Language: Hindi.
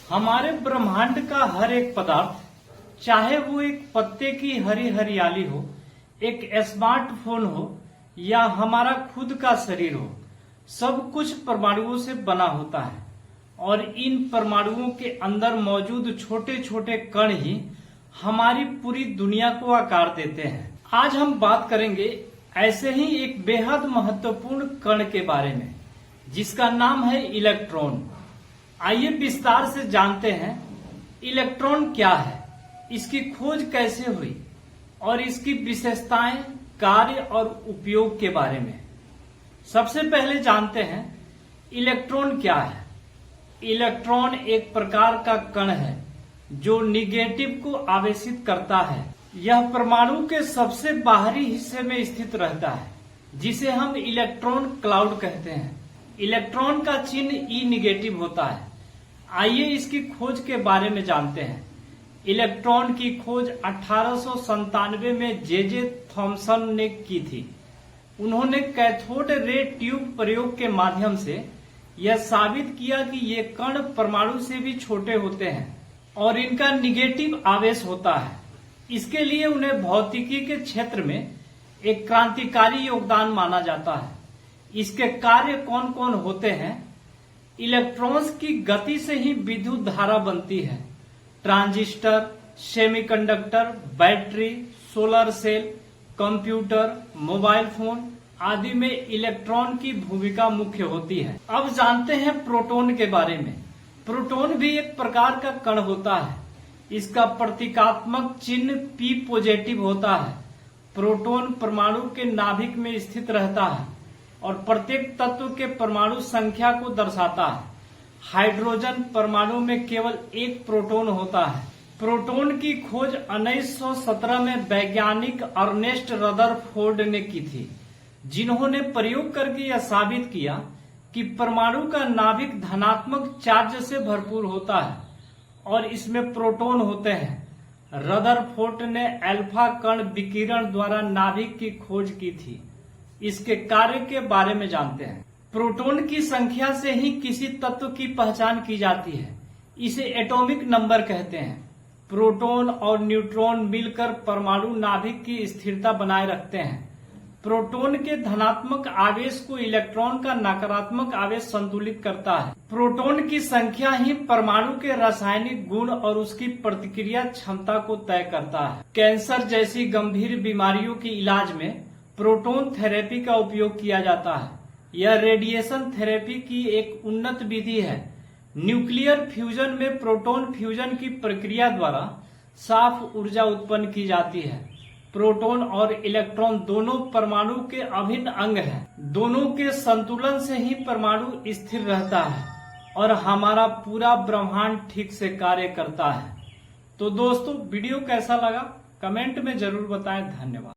हमारे ब्रह्मांड का हर एक पदार्थ, चाहे वो एक पत्ते की हरी हरियाली हो, एक स्मार्टफोन हो या हमारा खुद का शरीर हो, सब कुछ परमाणुओं से बना होता है। और इन परमाणुओं के अंदर मौजूद छोटे छोटे कण ही हमारी पूरी दुनिया को आकार देते हैं। आज हम बात करेंगे ऐसे ही एक बेहद महत्वपूर्ण कण के बारे में, जिसका नाम है इलेक्ट्रॉन। आइए विस्तार से जानते हैं इलेक्ट्रॉन क्या है, इसकी खोज कैसे हुई और इसकी विशेषताएं, कार्य और उपयोग के बारे में। सबसे पहले जानते हैं इलेक्ट्रॉन क्या है। इलेक्ट्रॉन एक प्रकार का कण है जो निगेटिव को आवेशित करता है। यह परमाणु के सबसे बाहरी हिस्से में स्थित रहता है, जिसे हम इलेक्ट्रॉन क्लाउड कहते हैं। इलेक्ट्रॉन का चिन्ह ई निगेटिव होता है। आइए इसकी खोज के बारे में जानते हैं। इलेक्ट्रॉन की खोज 1897 में जे थॉमसन ने की थी। उन्होंने कैथोड रे ट्यूब प्रयोग के माध्यम से यह साबित किया कि ये कण परमाणु से भी छोटे होते हैं और इनका निगेटिव आवेश होता है। इसके लिए उन्हें भौतिकी के क्षेत्र में एक क्रांतिकारी योगदान माना जाता है। इसके कार्य कौन कौन होते हैं? इलेक्ट्रॉन्स की गति से ही विद्युत धारा बनती है। Transistor, semiconductor, battery, solar cell, computer, mobile phone आदि में इलेक्ट्रॉन की भूमिका मुख्य होती है। अब जानते हैं प्रोटॉन के बारे में। प्रोटॉन भी एक प्रकार का कण होता है। इसका प्रतीकात्मक चिन्ह P पॉजिटिव होता है। प्रोटॉन परमाणु के नाभिक में स्थित रहता है और प्रत्येक तत्व के परमाणु संख्या को दर्शाता है। हाइड्रोजन परमाणु में केवल एक प्रोटॉन होता है। प्रोटॉन की खोज 1917 में वैज्ञानिक अर्नेस्ट रदरफोर्ड ने की थी, जिन्होंने प्रयोग करके यह साबित किया कि परमाणु का नाभिक धनात्मक चार्ज से भरपूर होता है और इसमें प्रोटॉन होते हैं। रदरफोर्ड ने अल्फा कण विकिरण द्वारा नाभिक की खोज की थी। इसके कार्य के बारे में जानते हैं। प्रोटॉन की संख्या से ही किसी तत्व की पहचान की जाती है। इसे एटॉमिक नंबर कहते हैं। प्रोटॉन और न्यूट्रॉन मिलकर परमाणु नाभिक की स्थिरता बनाए रखते हैं। प्रोटॉन के धनात्मक आवेश को इलेक्ट्रॉन का नकारात्मक आवेश संतुलित करता है। प्रोटॉन की संख्या ही परमाणु के रासायनिक गुण और उसकी प्रतिक्रिया क्षमता को तय करता है। कैंसर जैसी गंभीर बीमारियों के इलाज में प्रोटॉन थेरेपी का उपयोग किया जाता है। यह रेडिएशन थेरेपी की एक उन्नत विधि है। न्यूक्लियर फ्यूजन में प्रोटॉन फ्यूजन की प्रक्रिया द्वारा साफ ऊर्जा उत्पन्न की जाती है। प्रोटॉन और इलेक्ट्रॉन दोनों परमाणु के अभिन्न अंग हैं। दोनों के संतुलन से ही परमाणु स्थिर रहता है और हमारा पूरा ब्रह्मांड ठीक से कार्य करता है। तो दोस्तों, वीडियो कैसा लगा कमेंट में जरूर बताएं। धन्यवाद।